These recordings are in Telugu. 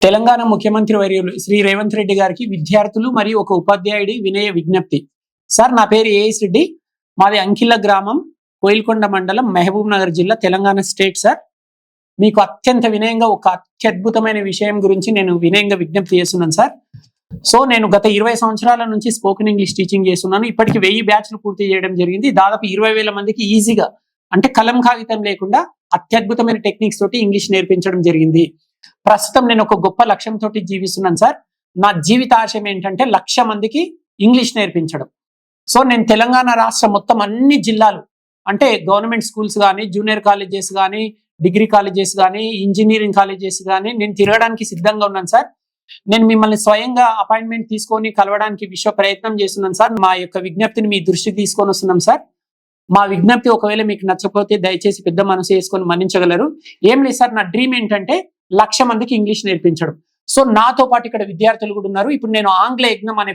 తెలంగాణ ముఖ్యమంత్రి వర్యులు శ్రీ రేవంత్ రెడ్డి గారికి విద్యార్థులు మరియు ఒక ఉపాధ్యాయుడి వినయ విజ్ఞప్తి. సార్, నా పేరు ఏఎస్ రెడ్డి, మాది అంకిల్ల గ్రామం, కోయిల్కొండ మండలం, మహబూబ్ నగర్ జిల్లా, తెలంగాణ స్టేట్. సార్, మీకు అత్యంత వినయంగా ఒక అత్యద్భుతమైన విషయం గురించి నేను వినయంగా విజ్ఞప్తి చేస్తున్నాను సార్. సో నేను గత 20 సంవత్సరాల నుంచి స్పోకెన్ ఇంగ్లీష్ టీచింగ్ చేస్తున్నాను. ఇప్పటికి 1000 బ్యాచ్లు పూర్తి చేయడం జరిగింది. దాదాపు 20,000 మందికి ఈజీగా, అంటే కలం కాగితం లేకుండా అత్యద్భుతమైన టెక్నిక్స్ తోటి ఇంగ్లీష్ నేర్పించడం జరిగింది. ప్రస్తుతం నేను ఒక గొప్ప లక్ష్యంతో జీవిస్తున్నాను సార్. నా జీవిత ఆశయం ఏంటంటే 1,00,000 మందికి ఇంగ్లీష్ నేర్పించడం. సో నేను తెలంగాణ రాష్ట్రం మొత్తం అన్ని జిల్లాలు, అంటే గవర్నమెంట్ స్కూల్స్ కానీ, జూనియర్ కాలేజెస్ కానీ, డిగ్రీ కాలేజెస్ కానీ, ఇంజనీరింగ్ కాలేజెస్ కానీ నేను తిరగడానికి సిద్ధంగా ఉన్నాను సార్. నేను మిమ్మల్ని స్వయంగా అపాయింట్మెంట్ తీసుకొని కలవడానికి విశ్వ ప్రయత్నం చేస్తున్నాను సార్. మా యొక్క విజ్ఞప్తిని మీ దృష్టికి తీసుకొని వస్తున్నాం సార్. మా విజ్ఞప్తి ఒకవేళ మీకు నచ్చకపోతే దయచేసి పెద్ద మనసు వేసుకొని మన్నించగలరు. ఏం లేదు సార్, నా డ్రీమ్ ఏంటంటే 1,00,000 మందికి ఇంగ్లీష్ నేర్పించడం. సో నాతో పాటు ఇక్కడ విద్యార్థులు కూడా ఉన్నారు. ఇప్పుడు నేను ఆంగ్ల యజ్ఞం అనే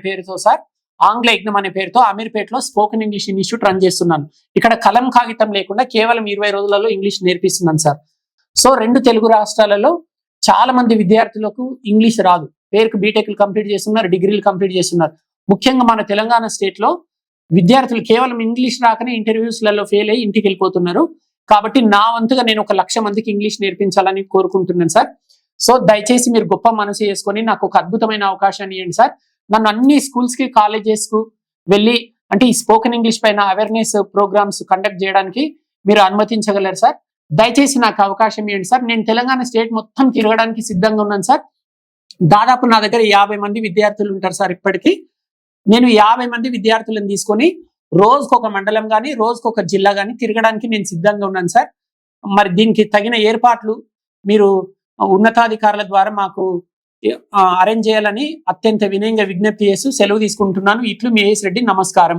పేరుతో అమీర్పేటలో స్పోకెన్ ఇంగ్లీష్ ఇన్స్టిట్యూట్ రన్ చేస్తున్నాను. ఇక్కడ కలం కాగితం లేకుండా కేవలం 20 రోజులలో ఇంగ్లీష్ నేర్పిస్తున్నాను సార్. సో 2 తెలుగు రాష్ట్రాలలో చాలా మంది విద్యార్థులకు ఇంగ్లీష్ రాదు. పేరుకు బీటెక్లు కంప్లీట్ చేస్తున్నారు, డిగ్రీలు కంప్లీట్ చేస్తున్నారు. ముఖ్యంగా మన తెలంగాణ స్టేట్ లో విద్యార్థులు కేవలం ఇంగ్లీష్ రాకనే ఇంటర్వ్యూస్లలో ఫెయిల్ అయ్యి ఇంటికి వెళ్ళిపోతున్నారు. కాబట్టి నా వంతుగా నేను ఒక 1,00,000 మందికి ఇంగ్లీష్ నేర్పించాలని కోరుకుంటున్నాను సార్. సో దయచేసి మీరు గొప్ప మనసు చేసుకొని నాకు ఒక అద్భుతమైన అవకాశాన్ని ఇవ్వండి సార్. నన్ను అన్ని స్కూల్స్ కి, కాలేజెస్ కు వెళ్ళి, అంటే ఈ స్పోకెన్ ఇంగ్లీష్ పైన అవేర్నెస్ ప్రోగ్రామ్స్ కండక్ట్ చేయడానికి మీరు అనుమతించగలరు సార్. దయచేసి నాకు అవకాశం ఇవ్వండి సార్. నేను తెలంగాణ స్టేట్ మొత్తం తిరగడానికి సిద్ధంగా ఉన్నాను సార్. దాదాపు నా దగ్గర 50 మంది విద్యార్థులు ఉంటారు సార్. ఇప్పటికీ నేను 50 మంది విద్యార్థులను తీసుకొని రోజుకొక మండలం కానీ, రోజుకొక జిల్లా కానీ తిరగడానికి నేను సిద్ధంగా ఉన్నాను సార్. మరి దీనికి తగిన ఏర్పాట్లు మీరు ఉన్నతాధికారుల ద్వారా మాకు అరేంజ్ చేయాలని అత్యంత వినయంగా విజ్ఞప్తి చేస్తూ సెలవు తీసుకుంటున్నాను. ఇట్లు మీ ఏఎస్ రెడ్డి. నమస్కారం.